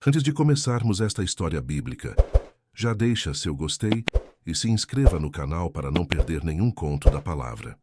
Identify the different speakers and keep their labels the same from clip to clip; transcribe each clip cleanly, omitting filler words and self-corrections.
Speaker 1: Antes de começarmos esta história bíblica, já deixa seu gostei e se inscreva no canal para não perder nenhum conto da palavra.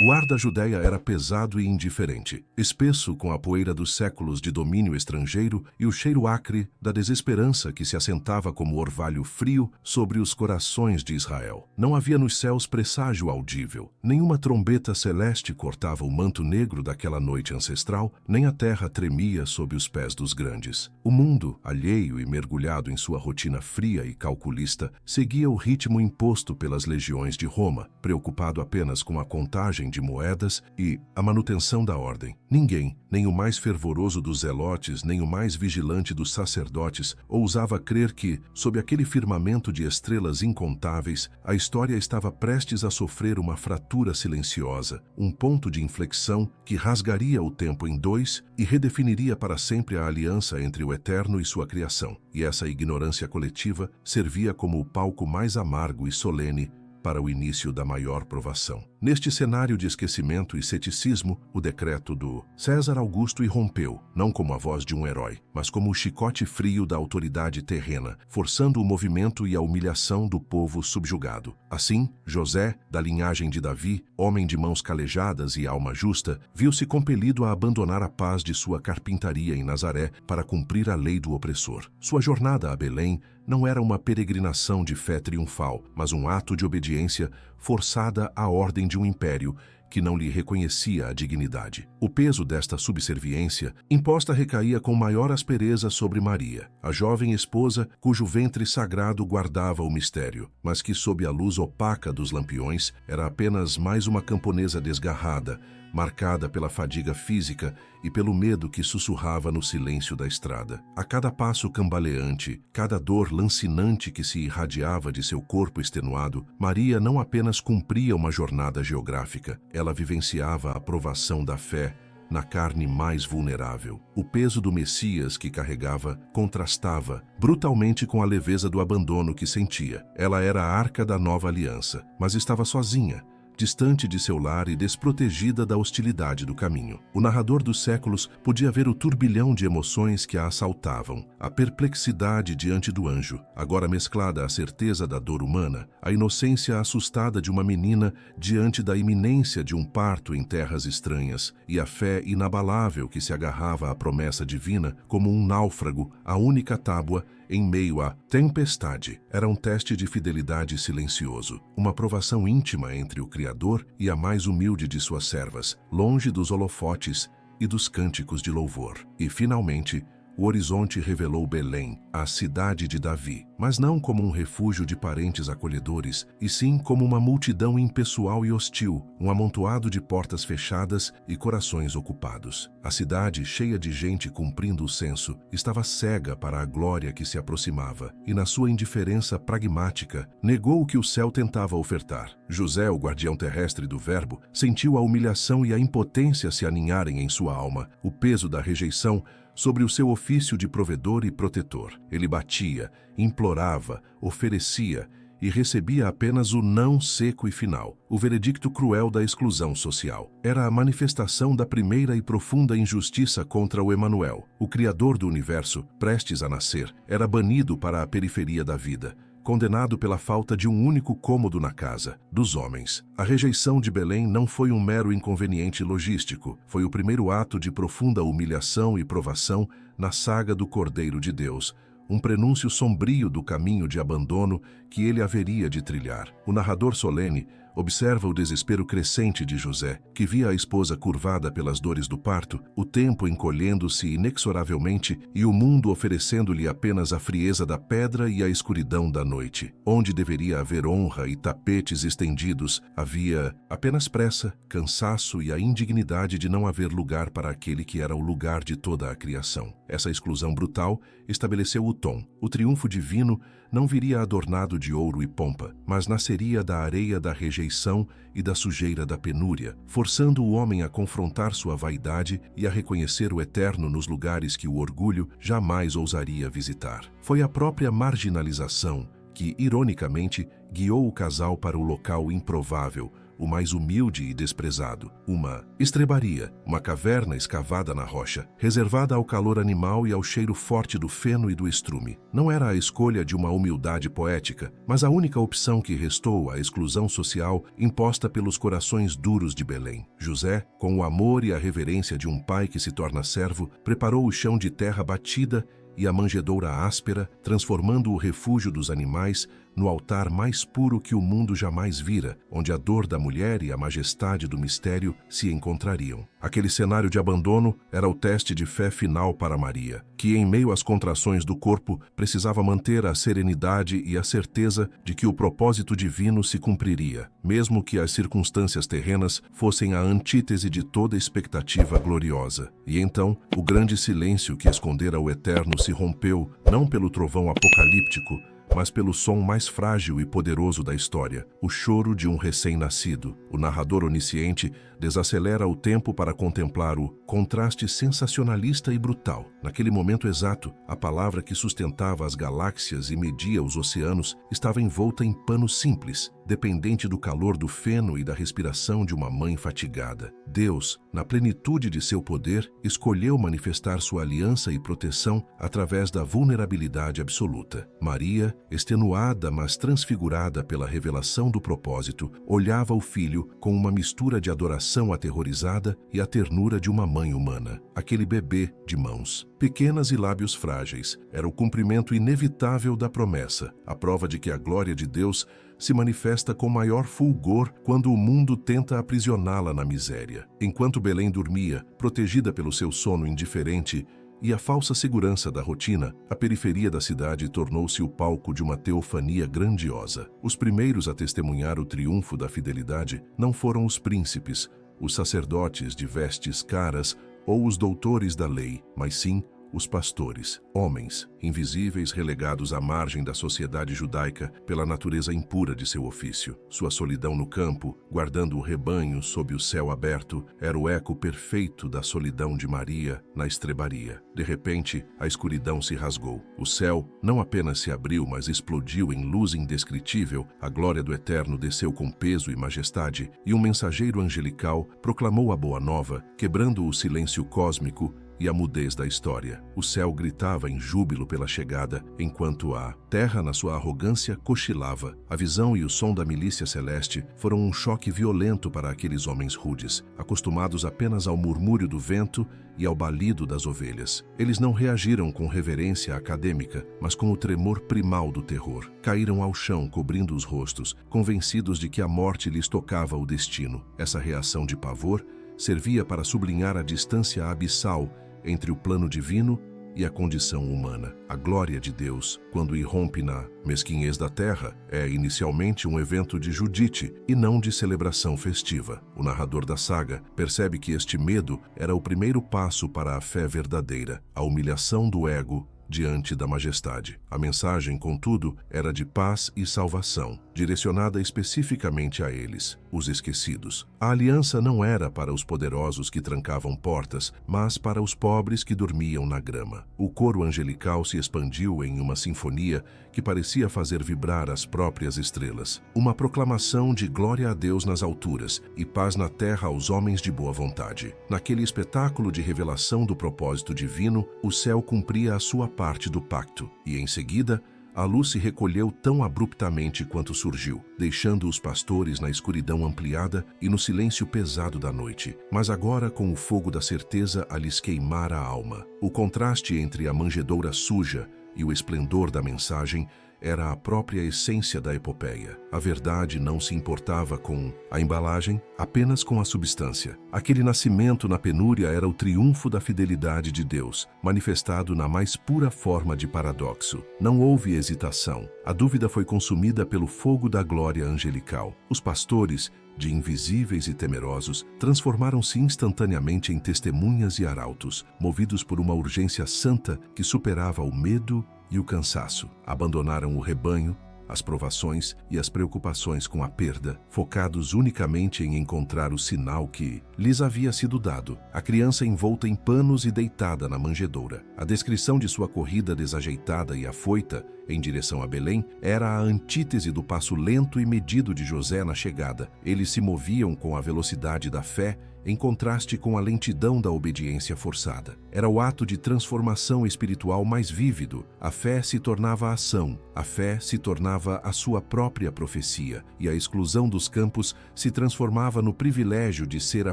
Speaker 1: O ar da Judéia era pesado e indiferente, espesso com a poeira dos séculos de domínio estrangeiro e o cheiro acre da desesperança que se assentava como orvalho frio sobre os corações de Israel. Não havia nos céus presságio audível, nenhuma trombeta celeste cortava o manto negro daquela noite ancestral, nem a terra tremia sob os pés dos grandes. O mundo, alheio e mergulhado em sua rotina fria e calculista, seguia o ritmo imposto pelas legiões de Roma, preocupado apenas com a contagem de moedas e a manutenção da ordem. Ninguém, nem o mais fervoroso dos zelotes, nem o mais vigilante dos sacerdotes, ousava crer que, sob aquele firmamento de estrelas incontáveis, a história estava prestes a sofrer uma fratura silenciosa, um ponto de inflexão que rasgaria o tempo em dois e redefiniria para sempre a aliança entre o Eterno e sua criação. E essa ignorância coletiva servia como o palco mais amargo e solene para o início da maior provação. Neste cenário de esquecimento e ceticismo, o decreto do César Augusto irrompeu, não como a voz de um herói, mas como o chicote frio da autoridade terrena, forçando o movimento e a humilhação do povo subjugado. Assim, José, da linhagem de Davi, homem de mãos calejadas e alma justa, viu-se compelido a abandonar a paz de sua carpintaria em Nazaré para cumprir a lei do opressor. Sua jornada a Belém não era uma peregrinação de fé triunfal, mas um ato de obediência forçada à ordem de um império que não lhe reconhecia a dignidade. O peso desta subserviência imposta recaía com maior aspereza sobre Maria, a jovem esposa cujo ventre sagrado guardava o mistério, mas que sob a luz opaca dos lampiões era apenas mais uma camponesa desgarrada, marcada pela fadiga física e pelo medo que sussurrava no silêncio da estrada. A cada passo cambaleante, cada dor lancinante que se irradiava de seu corpo extenuado, Maria não apenas cumpria uma jornada geográfica, ela vivenciava a provação da fé na carne mais vulnerável. O peso do Messias que carregava contrastava brutalmente com a leveza do abandono que sentia. Ela era a arca da nova aliança, mas estava sozinha, distante de seu lar e desprotegida da hostilidade do caminho. O narrador dos séculos podia ver o turbilhão de emoções que a assaltavam, a perplexidade diante do anjo, agora mesclada à certeza da dor humana, a inocência assustada de uma menina diante da iminência de um parto em terras estranhas, e a fé inabalável que se agarrava à promessa divina como um náufrago, a única tábua em meio à tempestade. Era um teste de fidelidade silencioso, uma provação íntima entre o Criador e a mais humilde de suas servas, longe dos holofotes e dos cânticos de louvor. E, finalmente, o horizonte revelou Belém, a cidade de Davi, mas não como um refúgio de parentes acolhedores, e sim como uma multidão impessoal e hostil, um amontoado de portas fechadas e corações ocupados. A cidade, cheia de gente cumprindo o censo, estava cega para a glória que se aproximava, e na sua indiferença pragmática, negou o que o céu tentava ofertar. José, o guardião terrestre do Verbo, sentiu a humilhação e a impotência se aninharem em sua alma, o peso da rejeição sobre o seu ofício de provedor e protetor. Ele batia, implorava, oferecia e recebia apenas o não seco e final, o veredicto cruel da exclusão social. Era a manifestação da primeira e profunda injustiça contra o Emanuel. O Criador do universo, prestes a nascer, era banido para a periferia da vida, condenado pela falta de um único cômodo na casa dos homens. A rejeição de Belém não foi um mero inconveniente logístico, foi o primeiro ato de profunda humilhação e provação na saga do Cordeiro de Deus, um prenúncio sombrio do caminho de abandono que ele haveria de trilhar. O narrador solene observa o desespero crescente de José, que via a esposa curvada pelas dores do parto, o tempo encolhendo-se inexoravelmente e o mundo oferecendo-lhe apenas a frieza da pedra e a escuridão da noite. Onde deveria haver honra e tapetes estendidos, havia apenas pressa, cansaço e a indignidade de não haver lugar para aquele que era o lugar de toda a criação. Essa exclusão brutal estabeleceu o tom. O triunfo divino não viria adornado de ouro e pompa, mas nasceria da areia da rejeição e da sujeira da penúria, forçando o homem a confrontar sua vaidade e a reconhecer o Eterno nos lugares que o orgulho jamais ousaria visitar. Foi a própria marginalização que, ironicamente, guiou o casal para o local improvável, o mais humilde e desprezado. Uma estrebaria, uma caverna escavada na rocha, reservada ao calor animal e ao cheiro forte do feno e do estrume. Não era a escolha de uma humildade poética, mas a única opção que restou à exclusão social imposta pelos corações duros de Belém. José, com o amor e a reverência de um pai que se torna servo, preparou o chão de terra batida e a manjedoura áspera, transformando o refúgio dos animais no altar mais puro que o mundo jamais vira, onde a dor da mulher e a majestade do mistério se encontrariam. Aquele cenário de abandono era o teste de fé final para Maria, que, em meio às contrações do corpo, precisava manter a serenidade e a certeza de que o propósito divino se cumpriria, mesmo que as circunstâncias terrenas fossem a antítese de toda expectativa gloriosa. E então, o grande silêncio que escondera o eterno se rompeu, não pelo trovão apocalíptico, mas pelo som mais frágil e poderoso da história, o choro de um recém-nascido. O narrador onisciente desacelera o tempo para contemplar o contraste sensacionalista e brutal. Naquele momento exato, a palavra que sustentava as galáxias e media os oceanos estava envolta em pano simples, dependente do calor do feno e da respiração de uma mãe fatigada. Deus, na plenitude de seu poder, escolheu manifestar sua aliança e proteção através da vulnerabilidade absoluta. Maria, extenuada mas transfigurada pela revelação do propósito, olhava o filho com uma mistura de adoração aterrorizada e a ternura de uma mãe humana. Aquele bebê de mãos pequenas e lábios frágeis era o cumprimento inevitável da promessa, a prova de que a glória de Deus se manifesta com maior fulgor quando o mundo tenta aprisioná-la na miséria. Enquanto Belém dormia, protegida pelo seu sono indiferente e a falsa segurança da rotina, a periferia da cidade tornou-se o palco de uma teofania grandiosa. Os primeiros a testemunhar o triunfo da fidelidade não foram os príncipes, os sacerdotes de vestes caras ou os doutores da lei, mas sim os pastores, homens, invisíveis relegados à margem da sociedade judaica pela natureza impura de seu ofício. Sua solidão no campo, guardando o rebanho sob o céu aberto, era o eco perfeito da solidão de Maria na estrebaria. De repente, a escuridão se rasgou. O céu não apenas se abriu, mas explodiu em luz indescritível. A glória do Eterno desceu com peso e majestade, e um mensageiro angelical proclamou a boa nova, quebrando o silêncio cósmico e a mudez da história. O céu gritava em júbilo pela chegada, enquanto a terra, na sua arrogância, cochilava. A visão e o som da milícia celeste foram um choque violento para aqueles homens rudes, acostumados apenas ao murmúrio do vento e ao balido das ovelhas. Eles não reagiram com reverência acadêmica, mas com o tremor primal do terror. Caíram ao chão, cobrindo os rostos, convencidos de que a morte lhes tocava o destino. Essa reação de pavor servia para sublinhar a distância abissal entre o plano divino e a condição humana. A glória de Deus, quando irrompe na mesquinhez da terra, é inicialmente um evento de Judite e não de celebração festiva. O narrador da saga percebe que este medo era o primeiro passo para a fé verdadeira, a humilhação do ego diante da majestade. A mensagem, contudo, era de paz e salvação, direcionada especificamente a eles, os esquecidos. A aliança não era para os poderosos que trancavam portas, mas para os pobres que dormiam na grama. O coro angelical se expandiu em uma sinfonia que parecia fazer vibrar as próprias estrelas. Uma proclamação de glória a Deus nas alturas e paz na terra aos homens de boa vontade. Naquele espetáculo de revelação do propósito divino, o céu cumpria a sua parte do pacto, e em seguida, a luz se recolheu tão abruptamente quanto surgiu, deixando os pastores na escuridão ampliada e no silêncio pesado da noite, mas agora com o fogo da certeza a lhes queimar a alma. O contraste entre a manjedoura suja e o esplendor da mensagem era a própria essência da epopeia. A verdade não se importava com a embalagem, apenas com a substância. Aquele nascimento na penúria era o triunfo da fidelidade de Deus, manifestado na mais pura forma de paradoxo. Não houve hesitação. A dúvida foi consumida pelo fogo da glória angelical. Os pastores, de invisíveis e temerosos, transformaram-se instantaneamente em testemunhas e arautos, movidos por uma urgência santa que superava o medo e o cansaço. Abandonaram o rebanho, as provações e as preocupações com a perda, focados unicamente em encontrar o sinal que lhes havia sido dado. A criança envolta em panos e deitada na manjedoura. A descrição de sua corrida desajeitada e afoita em direção a Belém era a antítese do passo lento e medido de José na chegada. Eles se moviam com a velocidade da fé, em contraste com a lentidão da obediência forçada. Era o ato de transformação espiritual mais vívido. A fé se tornava ação, a fé se tornava a sua própria profecia, e a exclusão dos campos se transformava no privilégio de ser a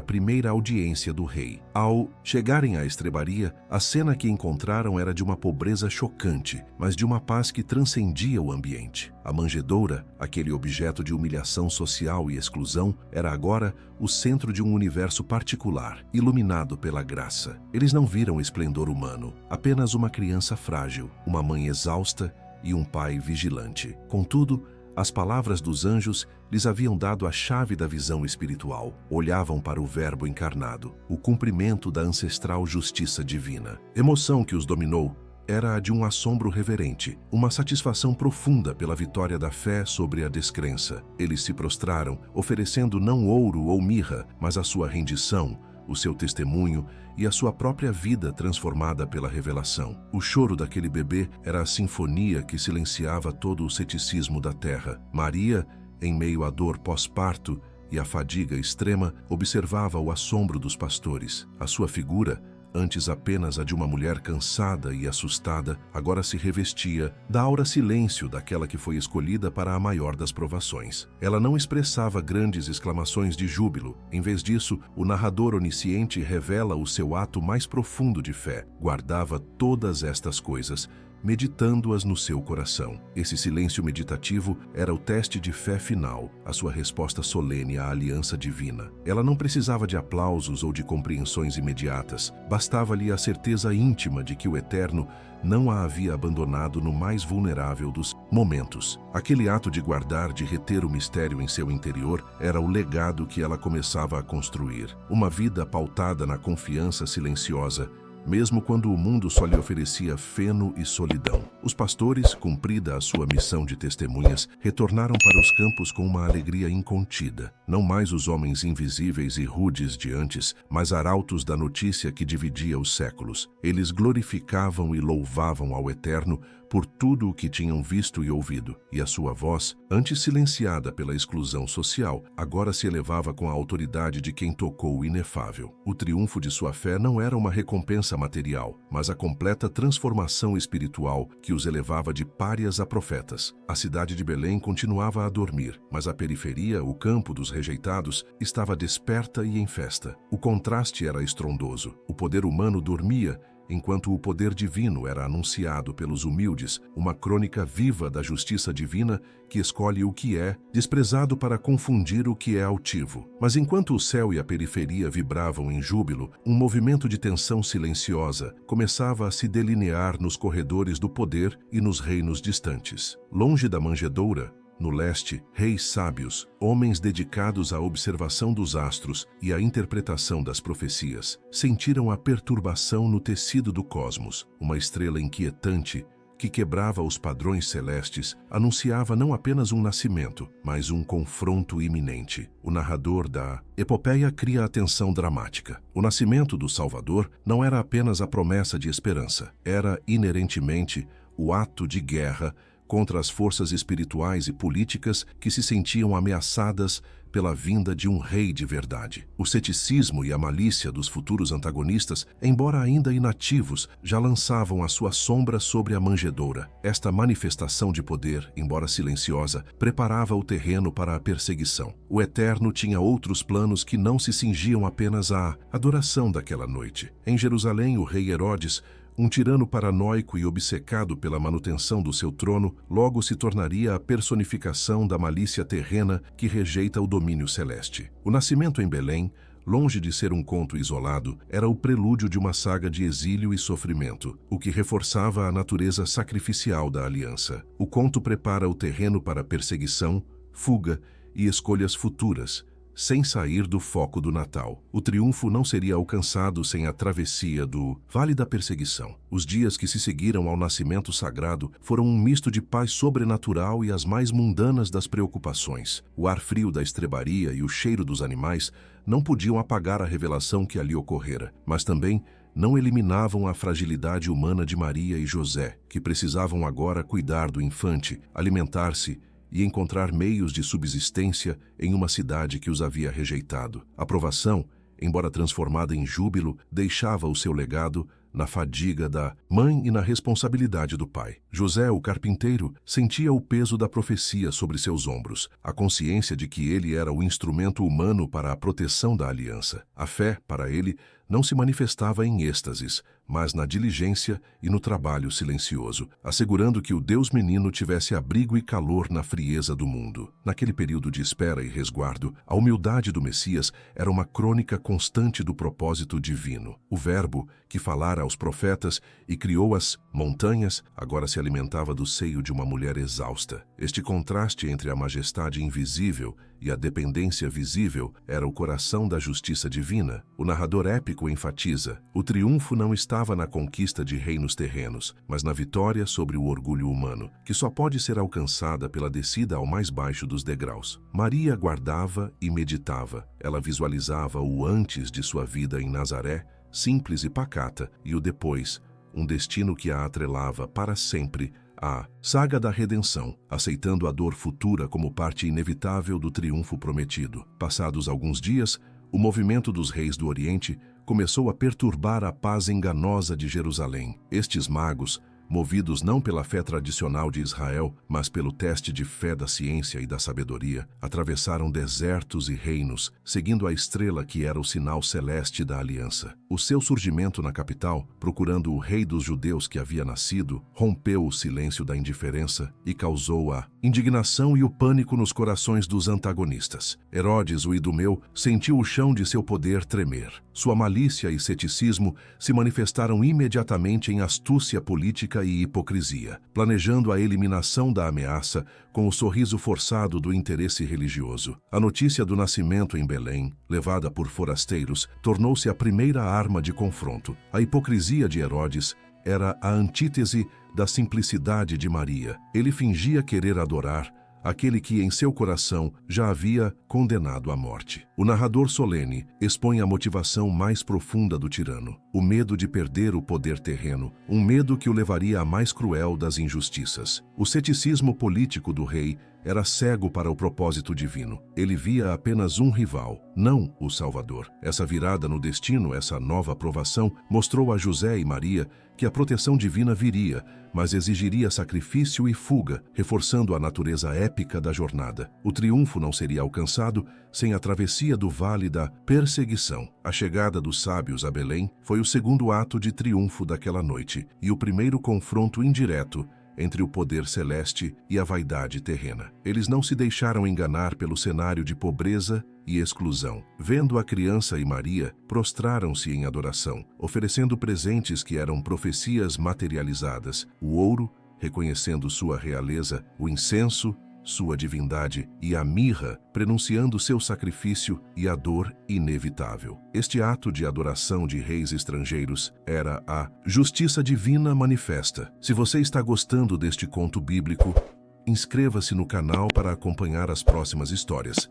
Speaker 1: primeira audiência do rei. Ao chegarem à estrebaria, a cena que encontraram era de uma pobreza chocante, mas de uma paz que transcendia o ambiente. A manjedoura, aquele objeto de humilhação social e exclusão, era agora o centro de um universo particular, iluminado pela graça. Eles não viram esplendor humano, apenas uma criança frágil, uma mãe exausta e um pai vigilante. Contudo, as palavras dos anjos lhes haviam dado a chave da visão espiritual. Olhavam para o Verbo encarnado, o cumprimento da ancestral justiça divina. Emoção que os dominou era a de um assombro reverente, uma satisfação profunda pela vitória da fé sobre a descrença. Eles se prostraram, oferecendo não ouro ou mirra, mas a sua rendição, o seu testemunho e a sua própria vida transformada pela revelação. O choro daquele bebê era a sinfonia que silenciava todo o ceticismo da terra. Maria, em meio à dor pós-parto e à fadiga extrema, observava o assombro dos pastores. A sua figura, antes apenas a de uma mulher cansada e assustada, agora se revestia da aura silêncio daquela que foi escolhida para a maior das provações. Ela não expressava grandes exclamações de júbilo. Em vez disso, o narrador onisciente revela o seu ato mais profundo de fé. Guardava todas estas coisas, meditando-as no seu coração. Esse silêncio meditativo era o teste de fé final, a sua resposta solene à aliança divina. Ela não precisava de aplausos ou de compreensões imediatas. Bastava-lhe a certeza íntima de que o Eterno não a havia abandonado no mais vulnerável dos momentos. Aquele ato de guardar, de reter o mistério em seu interior, era o legado que ela começava a construir. Uma vida pautada na confiança silenciosa, mesmo quando o mundo só lhe oferecia feno e solidão. Os pastores, cumprida a sua missão de testemunhas, retornaram para os campos com uma alegria incontida. Não mais os homens invisíveis e rudes de antes, mas arautos da notícia que dividia os séculos. Eles glorificavam e louvavam ao Eterno por tudo o que tinham visto e ouvido, e a sua voz, antes silenciada pela exclusão social, agora se elevava com a autoridade de quem tocou o inefável. O triunfo de sua fé não era uma recompensa material, mas a completa transformação espiritual que os elevava de párias a profetas. A cidade de Belém continuava a dormir, mas a periferia, o campo dos rejeitados, estava desperta e em festa. O contraste era estrondoso. O poder humano dormia, enquanto o poder divino era anunciado pelos humildes, uma crônica viva da justiça divina que escolhe o que é, desprezado para confundir o que é altivo. Mas enquanto o céu e a periferia vibravam em júbilo, um movimento de tensão silenciosa começava a se delinear nos corredores do poder e nos reinos distantes. Longe da manjedoura, no leste, reis sábios, homens dedicados à observação dos astros e à interpretação das profecias, sentiram a perturbação no tecido do cosmos. Uma estrela inquietante, que quebrava os padrões celestes, anunciava não apenas um nascimento, mas um confronto iminente. O narrador da epopeia cria a tensão dramática. O nascimento do Salvador não era apenas a promessa de esperança, era inerentemente o ato de guerra contra as forças espirituais e políticas que se sentiam ameaçadas pela vinda de um rei de verdade. O ceticismo e a malícia dos futuros antagonistas, embora ainda inativos, já lançavam a sua sombra sobre a manjedoura. Esta manifestação de poder, embora silenciosa, preparava o terreno para a perseguição. O Eterno tinha outros planos que não se cingiam apenas à adoração daquela noite. Em Jerusalém, o rei Herodes, um tirano paranoico e obcecado pela manutenção do seu trono, logo se tornaria a personificação da malícia terrena que rejeita o domínio celeste. O nascimento em Belém, longe de ser um conto isolado, era o prelúdio de uma saga de exílio e sofrimento, o que reforçava a natureza sacrificial da aliança. O conto prepara o terreno para perseguição, fuga e escolhas futuras, sem sair do foco do Natal. O triunfo não seria alcançado sem a travessia do Vale da Perseguição. Os dias que se seguiram ao nascimento sagrado foram um misto de paz sobrenatural e as mais mundanas das preocupações. O ar frio da estrebaria e o cheiro dos animais não podiam apagar a revelação que ali ocorrera, mas também não eliminavam a fragilidade humana de Maria e José, que precisavam agora cuidar do infante, alimentar-se e encontrar meios de subsistência em uma cidade que os havia rejeitado. A provação, embora transformada em júbilo, deixava o seu legado na fadiga da mãe e na responsabilidade do pai. José, o carpinteiro, sentia o peso da profecia sobre seus ombros, a consciência de que ele era o instrumento humano para a proteção da aliança. A fé, para ele, não se manifestava em êxtases, mas na diligência e no trabalho silencioso, assegurando que o Deus menino tivesse abrigo e calor na frieza do mundo. Naquele período de espera e resguardo, a humildade do Messias era uma crônica constante do propósito divino. O Verbo, que falara aos profetas e criou as montanhas, agora se alimentava do seio de uma mulher exausta. Este contraste entre a majestade invisível e a dependência visível era o coração da justiça divina. O narrador épico enfatiza: o triunfo não estava na conquista de reinos terrenos, mas na vitória sobre o orgulho humano, que só pode ser alcançada pela descida ao mais baixo dos degraus. Maria guardava e meditava. Ela visualizava o antes de sua vida em Nazaré, simples e pacata, e o depois, um destino que a atrelava para sempre à saga da redenção, aceitando a dor futura como parte inevitável do triunfo prometido. Passados alguns dias, o movimento dos reis do Oriente começou a perturbar a paz enganosa de Jerusalém. Estes magos, movidos não pela fé tradicional de Israel, mas pelo teste de fé da ciência e da sabedoria, atravessaram desertos e reinos, seguindo a estrela que era o sinal celeste da aliança. O seu surgimento na capital, procurando o rei dos judeus que havia nascido, rompeu o silêncio da indiferença e causou a indignação e o pânico nos corações dos antagonistas. Herodes, o idumeu, sentiu o chão de seu poder tremer. Sua malícia e ceticismo se manifestaram imediatamente em astúcia política e hipocrisia, planejando a eliminação da ameaça com o sorriso forçado do interesse religioso. A notícia do nascimento em Belém, levada por forasteiros, tornou-se a primeira arma de confronto. A hipocrisia de Herodes era a antítese da simplicidade de Maria. Ele fingia querer adorar aquele que em seu coração já havia condenado à morte. O narrador solene expõe a motivação mais profunda do tirano, o medo de perder o poder terreno, um medo que o levaria à mais cruel das injustiças. O ceticismo político do rei era cego para o propósito divino. Ele via apenas um rival, não o Salvador. Essa virada no destino, essa nova aprovação, mostrou a José e Maria que a proteção divina viria, mas exigiria sacrifício e fuga, reforçando a natureza épica da jornada. O triunfo não seria alcançado sem a travessia do Vale da Perseguição. A chegada dos sábios a Belém foi o segundo ato de triunfo daquela noite e o primeiro confronto indireto entre o poder celeste e a vaidade terrena. Eles não se deixaram enganar pelo cenário de pobreza e exclusão. Vendo a criança e Maria, prostraram-se em adoração, oferecendo presentes que eram profecias materializadas: o ouro, reconhecendo sua realeza, o incenso, sua divindade, e a mirra, prenunciando seu sacrifício e a dor inevitável. Este ato de adoração de reis estrangeiros era a justiça divina manifesta. Se você está gostando deste conto bíblico, inscreva-se no canal para acompanhar as próximas histórias.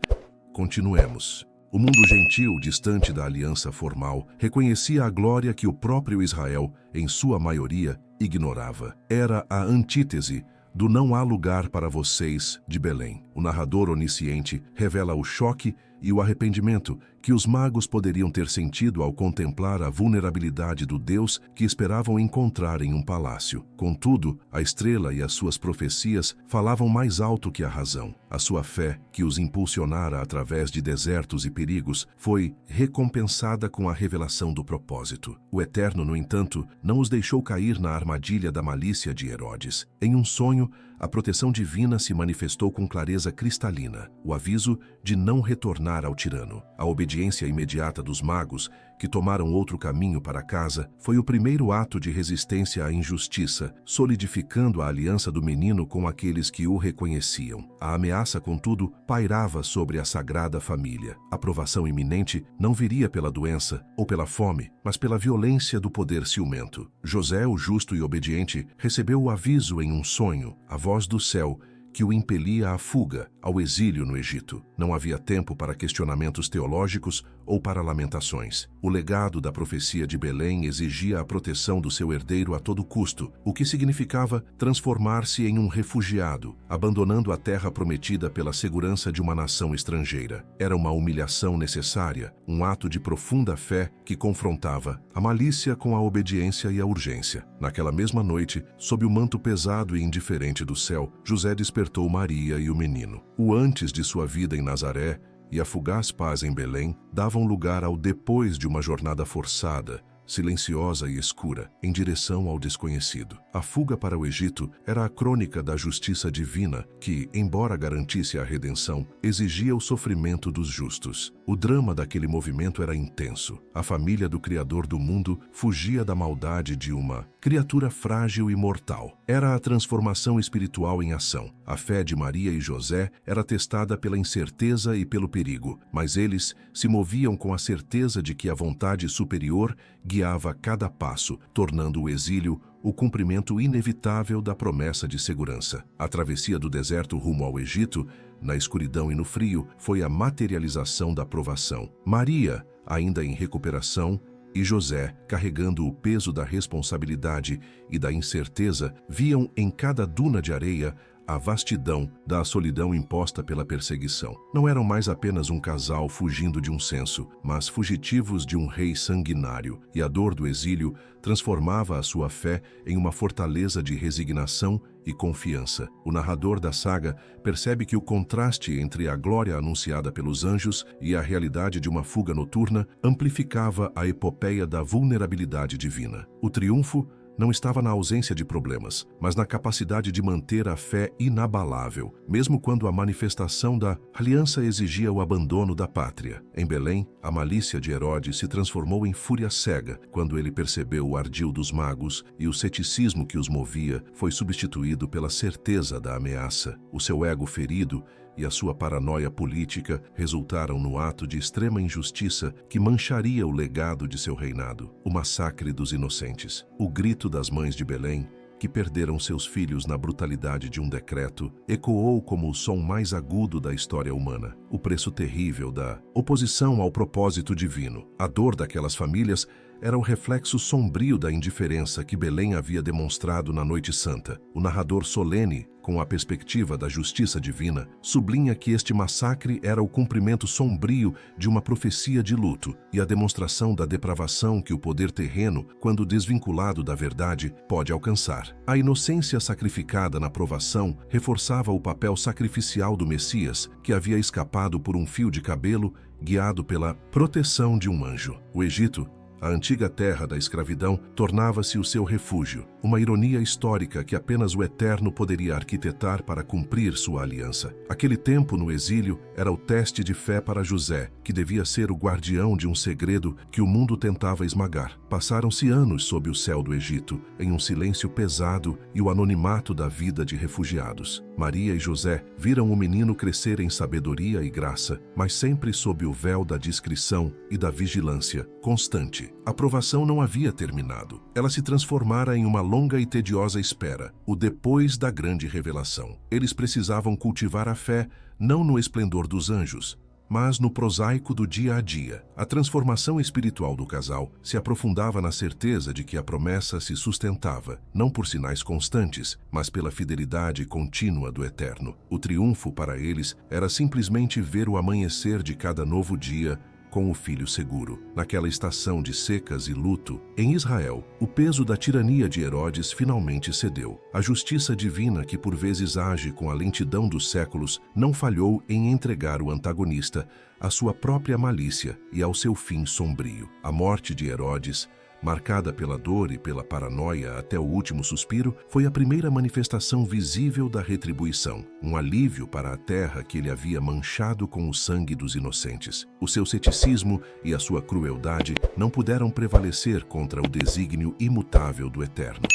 Speaker 1: Continuemos. O mundo gentil, distante da aliança formal, reconhecia a glória que o próprio Israel, em sua maioria, ignorava. Era a antítese do "não há lugar para vocês" de Belém. O narrador onisciente revela o choque e o arrependimento que os magos poderiam ter sentido ao contemplar a vulnerabilidade do Deus que esperavam encontrar em um palácio. Contudo, a estrela e as suas profecias falavam mais alto que a razão. A sua fé, que os impulsionara através de desertos e perigos, foi recompensada com a revelação do propósito. O Eterno, no entanto, não os deixou cair na armadilha da malícia de Herodes. Em um sonho, a proteção divina se manifestou com clareza cristalina, o aviso de não retornar ao tirano. A obediência obediência imediata dos magos, que tomaram outro caminho para casa, foi o primeiro ato de resistência à injustiça, solidificando a aliança do menino com aqueles que o reconheciam. A ameaça, contudo, pairava sobre a sagrada família. A provação iminente não viria pela doença ou pela fome, mas pela violência do poder ciumento. José, o justo e obediente, recebeu o aviso em um sonho, a voz do céu, que o impelia à fuga, ao exílio no Egito. Não havia tempo para questionamentos teológicos ou para lamentações. O legado da profecia de Belém exigia a proteção do seu herdeiro a todo custo, o que significava transformar-se em um refugiado, abandonando a terra prometida pela segurança de uma nação estrangeira. Era uma humilhação necessária, um ato de profunda fé que confrontava a malícia com a obediência e a urgência. Naquela mesma noite, sob o manto pesado e indiferente do céu, José despertou Maria e o menino. O antes de sua vida em Nazaré e a fugaz paz em Belém davam lugar ao depois de uma jornada forçada, silenciosa e escura, em direção ao desconhecido. A fuga para o Egito era a crônica da justiça divina que, embora garantisse a redenção, exigia o sofrimento dos justos. O drama daquele movimento era intenso. A família do Criador do mundo fugia da maldade de uma criatura frágil e mortal. Era a transformação espiritual em ação. A fé de Maria e José era testada pela incerteza e pelo perigo, mas eles se moviam com a certeza de que a vontade superior guiava cada passo, tornando o exílio o cumprimento inevitável da promessa de segurança. A travessia do deserto rumo ao Egito, na escuridão e no frio, foi a materialização da provação. Maria, ainda em recuperação, e José, carregando o peso da responsabilidade e da incerteza, viam em cada duna de areia a vastidão da solidão imposta pela perseguição. Não eram mais apenas um casal fugindo de um censo, mas fugitivos de um rei sanguinário, e a dor do exílio transformava a sua fé em uma fortaleza de resignação e confiança. O narrador da saga percebe que o contraste entre a glória anunciada pelos anjos e a realidade de uma fuga noturna amplificava a epopeia da vulnerabilidade divina. O triunfo não estava na ausência de problemas, mas na capacidade de manter a fé inabalável, mesmo quando a manifestação da aliança exigia o abandono da pátria. Em Belém, a malícia de Herodes se transformou em fúria cega quando ele percebeu o ardil dos magos, e o ceticismo que os movia foi substituído pela certeza da ameaça. O seu ego ferido e a sua paranoia política resultaram no ato de extrema injustiça que mancharia o legado de seu reinado: o massacre dos inocentes. O grito das mães de Belém, que perderam seus filhos na brutalidade de um decreto, ecoou como o som mais agudo da história humana. O preço terrível da oposição ao propósito divino. A dor daquelas famílias era o reflexo sombrio da indiferença que Belém havia demonstrado na Noite Santa. O narrador solene, com a perspectiva da justiça divina, sublinha que este massacre era o cumprimento sombrio de uma profecia de luto e a demonstração da depravação que o poder terreno, quando desvinculado da verdade, pode alcançar. A inocência sacrificada na provação reforçava o papel sacrificial do Messias, que havia escapado por um fio de cabelo, guiado pela proteção de um anjo. O Egito, a antiga terra da escravidão, tornava-se o seu refúgio, uma ironia histórica que apenas o Eterno poderia arquitetar para cumprir sua aliança. Aquele tempo no exílio era o teste de fé para José, que devia ser o guardião de um segredo que o mundo tentava esmagar. Passaram-se anos sob o céu do Egito, em um silêncio pesado e o anonimato da vida de refugiados. Maria e José viram o menino crescer em sabedoria e graça, mas sempre sob o véu da discrição e da vigilância constante. A provação não havia terminado. Ela se transformara em uma longa e tediosa espera, o depois da grande revelação. Eles precisavam cultivar a fé, não no esplendor dos anjos, mas no prosaico do dia a dia. A transformação espiritual do casal se aprofundava na certeza de que a promessa se sustentava, não por sinais constantes, mas pela fidelidade contínua do Eterno. O triunfo para eles era simplesmente ver o amanhecer de cada novo dia com o filho seguro. Naquela estação de secas e luto, em Israel, o peso da tirania de Herodes finalmente cedeu. A justiça divina, que por vezes age com a lentidão dos séculos, não falhou em entregar o antagonista à sua própria malícia e ao seu fim sombrio. A morte de Herodes marcada pela dor e pela paranoia até o último suspiro, foi a primeira manifestação visível da retribuição, um alívio para a terra que ele havia manchado com o sangue dos inocentes. O seu ceticismo e a sua crueldade não puderam prevalecer contra o desígnio imutável do Eterno.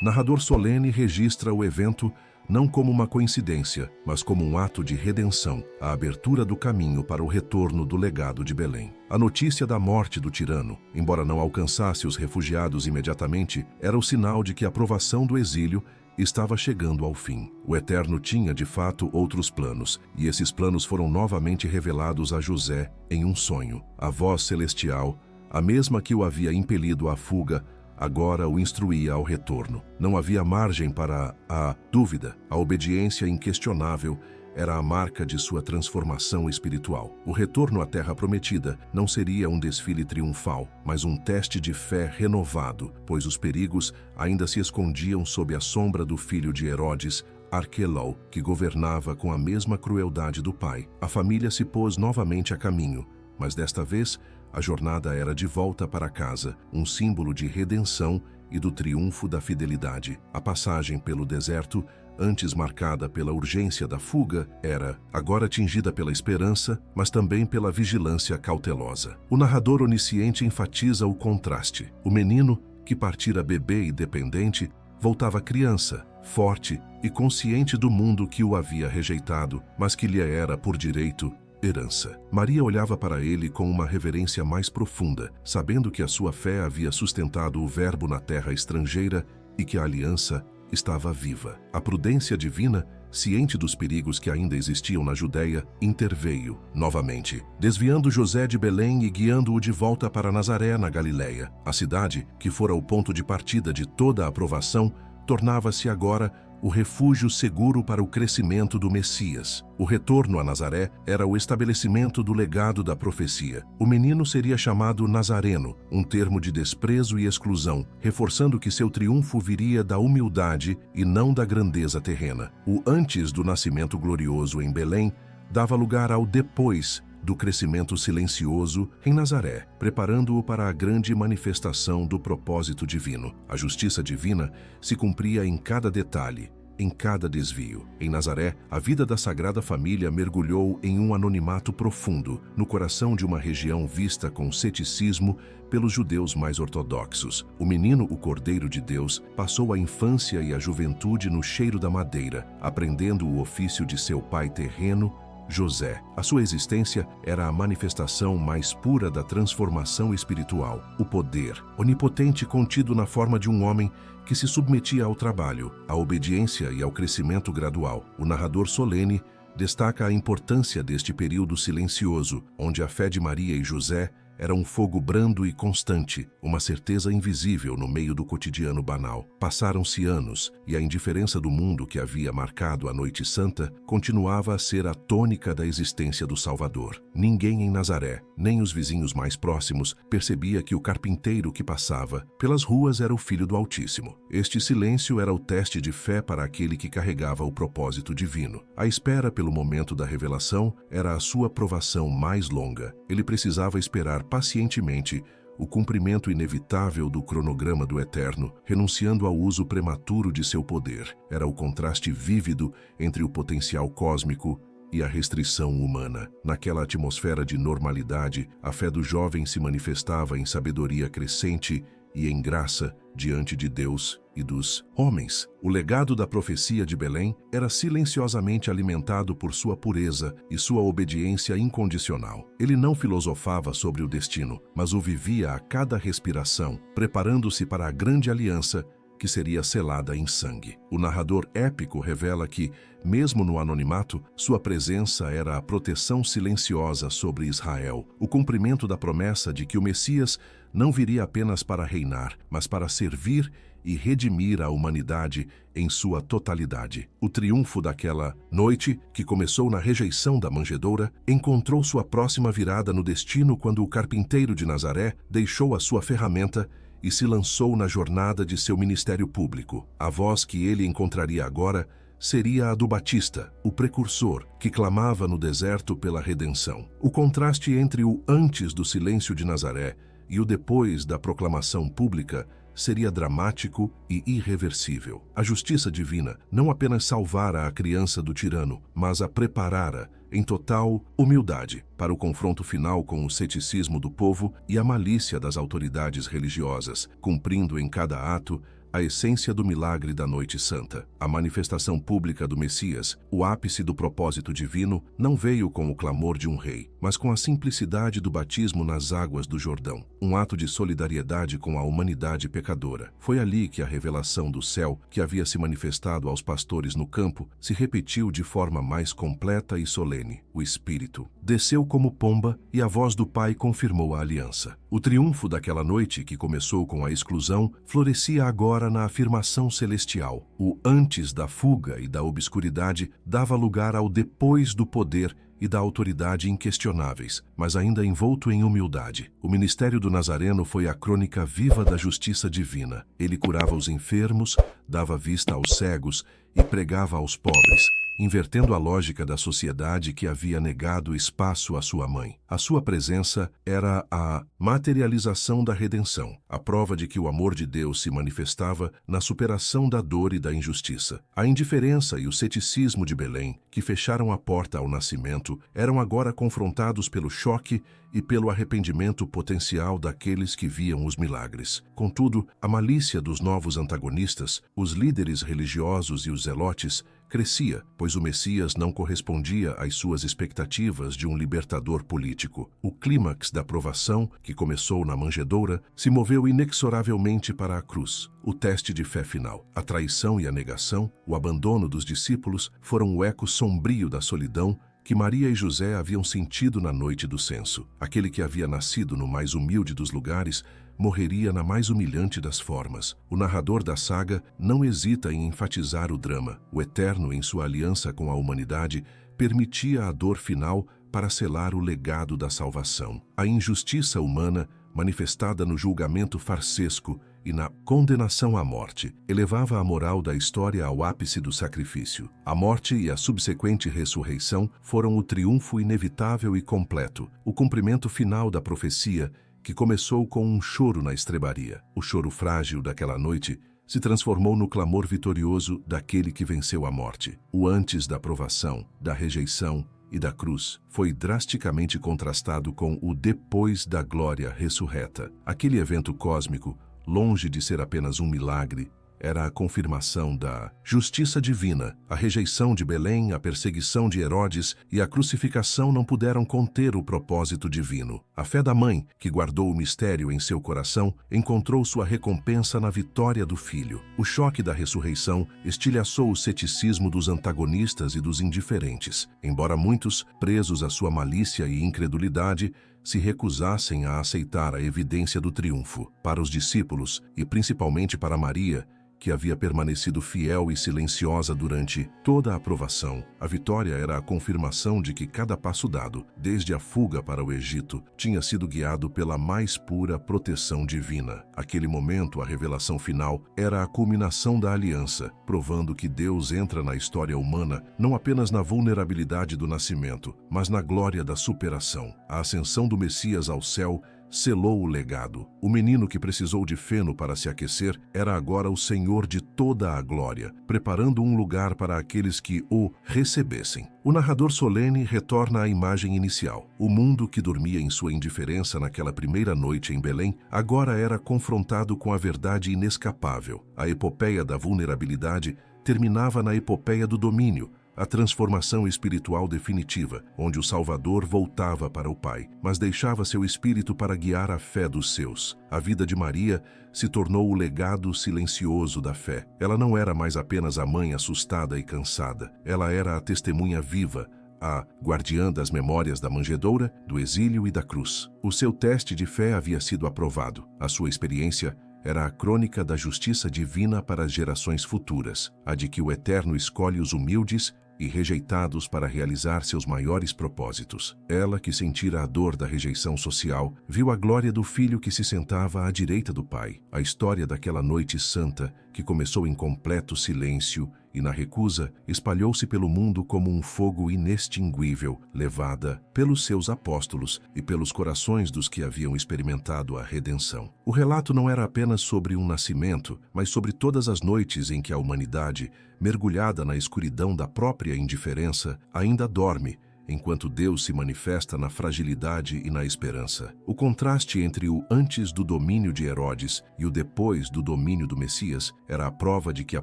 Speaker 1: O narrador solene registra o evento não como uma coincidência, mas como um ato de redenção, a abertura do caminho para o retorno do legado de Belém. A notícia da morte do tirano, embora não alcançasse os refugiados imediatamente, era o sinal de que a provação do exílio estava chegando ao fim. O Eterno tinha, de fato, outros planos, e esses planos foram novamente revelados a José em um sonho. A voz celestial, a mesma que o havia impelido à fuga, agora o instruía ao retorno. Não havia margem para a dúvida. A obediência inquestionável era a marca de sua transformação espiritual. O retorno à Terra Prometida não seria um desfile triunfal, mas um teste de fé renovado, pois os perigos ainda se escondiam sob a sombra do filho de Herodes, Arquelau, que governava com a mesma crueldade do pai. A família se pôs novamente a caminho, mas desta vez a jornada era de volta para casa, um símbolo de redenção e do triunfo da fidelidade. A passagem pelo deserto, antes marcada pela urgência da fuga, era agora tingida pela esperança, mas também pela vigilância cautelosa. O narrador onisciente enfatiza o contraste. O menino, que partira bebê e dependente, voltava criança, forte e consciente do mundo que o havia rejeitado, mas que lhe era, por direito, herança. Maria olhava para ele com uma reverência mais profunda, sabendo que a sua fé havia sustentado o Verbo na terra estrangeira e que a aliança estava viva. A prudência divina, ciente dos perigos que ainda existiam na Judéia, interveio novamente, desviando José de Belém e guiando-o de volta para Nazaré, na Galiléia. A cidade, que fora o ponto de partida de toda a aprovação, tornava-se agora o refúgio seguro para o crescimento do Messias. O retorno a Nazaré era o estabelecimento do legado da profecia. O menino seria chamado Nazareno, um termo de desprezo e exclusão, reforçando que seu triunfo viria da humildade e não da grandeza terrena. O antes do nascimento glorioso em Belém dava lugar ao depois do crescimento silencioso em Nazaré, preparando-o para a grande manifestação do propósito divino. A justiça divina se cumpria em cada detalhe, em cada desvio. Em Nazaré, a vida da Sagrada Família mergulhou em um anonimato profundo, no coração de uma região vista com ceticismo pelos judeus mais ortodoxos. O menino, o Cordeiro de Deus, passou a infância e a juventude no cheiro da madeira, aprendendo o ofício de seu pai terreno, José. A sua existência era a manifestação mais pura da transformação espiritual, o poder onipotente contido na forma de um homem que se submetia ao trabalho, à obediência e ao crescimento gradual. O narrador solene destaca a importância deste período silencioso, onde a fé de Maria e José era um fogo brando e constante, uma certeza invisível no meio do cotidiano banal. Passaram-se anos, e a indiferença do mundo que havia marcado a Noite Santa continuava a ser a tônica da existência do Salvador. Ninguém em Nazaré, nem os vizinhos mais próximos, percebia que o carpinteiro que passava pelas ruas era o Filho do Altíssimo. Este silêncio era o teste de fé para aquele que carregava o propósito divino. A espera pelo momento da revelação era a sua provação mais longa. Ele precisava esperar pacientemente o cumprimento inevitável do cronograma do Eterno, renunciando ao uso prematuro de seu poder. Era o contraste vívido entre o potencial cósmico e a restrição humana. Naquela atmosfera de normalidade, a fé do jovem se manifestava em sabedoria crescente e em graça diante de Deus e dos homens. O legado da profecia de Belém era silenciosamente alimentado por sua pureza e sua obediência incondicional. Ele não filosofava sobre o destino, mas o vivia a cada respiração, preparando-se para a grande aliança que seria selada em sangue. O narrador épico revela que, mesmo no anonimato, sua presença era a proteção silenciosa sobre Israel, o cumprimento da promessa de que o Messias não viria apenas para reinar, mas para servir e redimir a humanidade em sua totalidade. O triunfo daquela noite, que começou na rejeição da manjedoura, encontrou sua próxima virada no destino quando o carpinteiro de Nazaré deixou a sua ferramenta e se lançou na jornada de seu ministério público. A voz que ele encontraria agora seria a do Batista, o precursor, que clamava no deserto pela redenção. O contraste entre o antes do silêncio de Nazaré e o depois da proclamação pública seria dramático e irreversível. A justiça divina não apenas salvara a criança do tirano, mas a preparara em total humildade para o confronto final com o ceticismo do povo e a malícia das autoridades religiosas, cumprindo em cada ato a essência do milagre da Noite Santa. A manifestação pública do Messias, o ápice do propósito divino, não veio com o clamor de um rei, mas com a simplicidade do batismo nas águas do Jordão, um ato de solidariedade com a humanidade pecadora. Foi ali que a revelação do céu, que havia se manifestado aos pastores no campo, se repetiu de forma mais completa e solene. O Espírito desceu como pomba e a voz do Pai confirmou a aliança. O triunfo daquela noite, que começou com a exclusão, florescia agora na afirmação celestial. O antes da fuga e da obscuridade dava lugar ao depois do poder e da autoridade inquestionáveis, mas ainda envolto em humildade. O ministério do Nazareno foi a crônica viva da justiça divina. Ele curava os enfermos, dava vista aos cegos e pregava aos pobres, invertendo a lógica da sociedade que havia negado espaço à sua mãe. A sua presença era a materialização da redenção, a prova de que o amor de Deus se manifestava na superação da dor e da injustiça. A indiferença e o ceticismo de Belém, que fecharam a porta ao nascimento, eram agora confrontados pelo choque e pelo arrependimento potencial daqueles que viam os milagres. Contudo, a malícia dos novos antagonistas, os líderes religiosos e os zelotes, crescia, pois o Messias não correspondia às suas expectativas de um libertador político. O clímax da provação, que começou na manjedoura, se moveu inexoravelmente para a cruz. O teste de fé final, a traição e a negação, o abandono dos discípulos, foram o eco sombrio da solidão que Maria e José haviam sentido na noite do censo. Aquele que havia nascido no mais humilde dos lugares morreria na mais humilhante das formas. O narrador da saga não hesita em enfatizar o drama. O Eterno, em sua aliança com a humanidade, permitia a dor final para selar o legado da salvação. A injustiça humana, manifestada no julgamento farsesco e na condenação à morte, elevava a moral da história ao ápice do sacrifício. A morte e a subsequente ressurreição foram o triunfo inevitável e completo, o cumprimento final da profecia que começou com um choro na estrebaria. O choro frágil daquela noite se transformou no clamor vitorioso daquele que venceu a morte. O antes da provação, da rejeição e da cruz foi drasticamente contrastado com o depois da glória ressurreta. Aquele evento cósmico, longe de ser apenas um milagre, era a confirmação da justiça divina. A rejeição de Belém, a perseguição de Herodes e a crucificação não puderam conter o propósito divino. A fé da mãe, que guardou o mistério em seu coração, encontrou sua recompensa na vitória do filho. O choque da ressurreição estilhaçou o ceticismo dos antagonistas e dos indiferentes, embora muitos, presos à sua malícia e incredulidade, se recusassem a aceitar a evidência do triunfo. Para os discípulos, e principalmente para Maria, que havia permanecido fiel e silenciosa durante toda a provação, a vitória era a confirmação de que cada passo dado, desde a fuga para o Egito, tinha sido guiado pela mais pura proteção divina. Aquele momento, a revelação final, era a culminação da aliança, provando que Deus entra na história humana não apenas na vulnerabilidade do nascimento, mas na glória da superação. A ascensão do Messias ao céu selou o legado. O menino que precisou de feno para se aquecer era agora o Senhor de toda a glória, preparando um lugar para aqueles que o recebessem. O narrador solene retorna à imagem inicial. O mundo que dormia em sua indiferença naquela primeira noite em Belém, agora era confrontado com a verdade inescapável. A epopeia da vulnerabilidade terminava na epopeia do domínio, a transformação espiritual definitiva, onde o Salvador voltava para o Pai, mas deixava seu espírito para guiar a fé dos seus. A vida de Maria se tornou o legado silencioso da fé. Ela não era mais apenas a mãe assustada e cansada. Ela era a testemunha viva, a guardiã das memórias da manjedoura, do exílio e da cruz. O seu teste de fé havia sido aprovado. A sua experiência era a crônica da justiça divina para as gerações futuras, a de que o Eterno escolhe os humildes e rejeitados para realizar seus maiores propósitos. Ela, que sentira a dor da rejeição social, viu a glória do filho que se sentava à direita do Pai. A história daquela noite santa, que começou em completo silêncio e na recusa espalhou-se pelo mundo como um fogo inextinguível, levada pelos seus apóstolos e pelos corações dos que haviam experimentado a redenção. O relato não era apenas sobre um nascimento, mas sobre todas as noites em que a humanidade, mergulhada na escuridão da própria indiferença, ainda dorme, enquanto Deus se manifesta na fragilidade e na esperança. O contraste entre o antes do domínio de Herodes e o depois do domínio do Messias era a prova de que a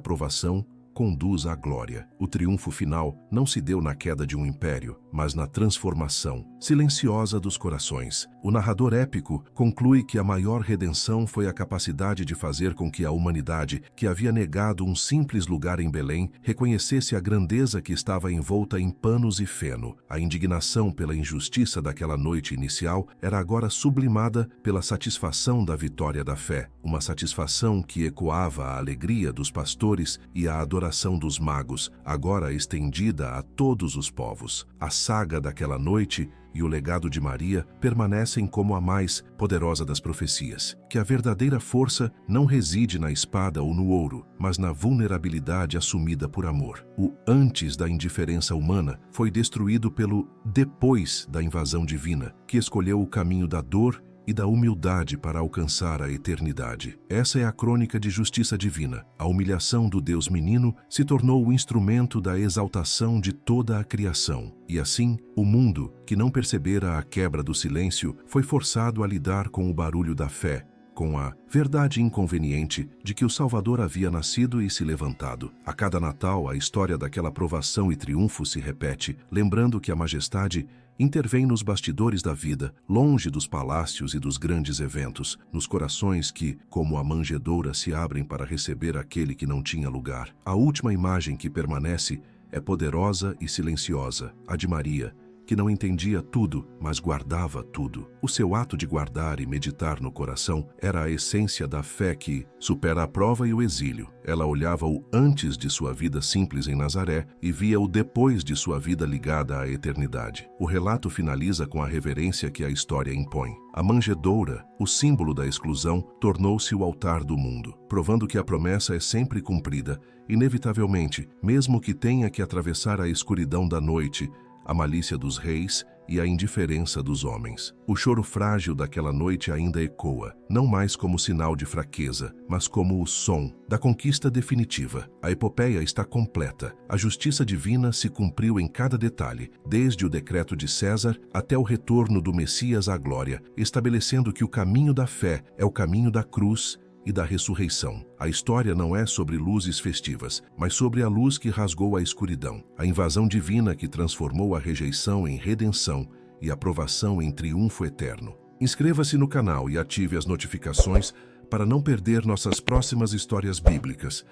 Speaker 1: provação conduz à glória. O triunfo final não se deu na queda de um império, mas na transformação silenciosa dos corações. O narrador épico conclui que a maior redenção foi a capacidade de fazer com que a humanidade, que havia negado um simples lugar em Belém, reconhecesse a grandeza que estava envolta em panos e feno. A indignação pela injustiça daquela noite inicial era agora sublimada pela satisfação da vitória da fé, uma satisfação que ecoava a alegria dos pastores e a adoração dos magos, agora estendida a todos os povos. A saga daquela noite e o legado de Maria permanecem como a mais poderosa das profecias, que a verdadeira força não reside na espada ou no ouro, mas na vulnerabilidade assumida por amor. O antes da indiferença humana foi destruído pelo depois da invasão divina, que escolheu o caminho da dor e da humildade para alcançar a eternidade. Essa é a crônica de justiça divina. A humilhação do Deus menino se tornou o instrumento da exaltação de toda a criação. E assim, o mundo, que não percebera a quebra do silêncio, foi forçado a lidar com o barulho da fé, com a verdade inconveniente de que o Salvador havia nascido e se levantado. A cada Natal, a história daquela provação e triunfo se repete, lembrando que a majestade intervém nos bastidores da vida, longe dos palácios e dos grandes eventos, nos corações que, como a manjedoura, se abrem para receber aquele que não tinha lugar. A última imagem que permanece é poderosa e silenciosa, a de Maria, que não entendia tudo, mas guardava tudo. O seu ato de guardar e meditar no coração era a essência da fé que supera a prova e o exílio. Ela olhava o antes de sua vida simples em Nazaré e via o depois de sua vida ligada à eternidade. O relato finaliza com a reverência que a história impõe. A manjedoura, o símbolo da exclusão, tornou-se o altar do mundo, provando que a promessa é sempre cumprida, inevitavelmente, mesmo que tenha que atravessar a escuridão da noite, a malícia dos reis e a indiferença dos homens. O choro frágil daquela noite ainda ecoa, não mais como sinal de fraqueza, mas como o som da conquista definitiva. A epopeia está completa. A justiça divina se cumpriu em cada detalhe, desde o decreto de César até o retorno do Messias à glória, estabelecendo que o caminho da fé é o caminho da cruz e da ressurreição. A história não é sobre luzes festivas, mas sobre a luz que rasgou a escuridão, a invasão divina que transformou a rejeição em redenção e a provação em triunfo eterno. Inscreva-se no canal e ative as notificações para não perder nossas próximas histórias bíblicas.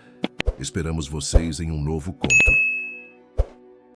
Speaker 1: Esperamos vocês em um novo conto.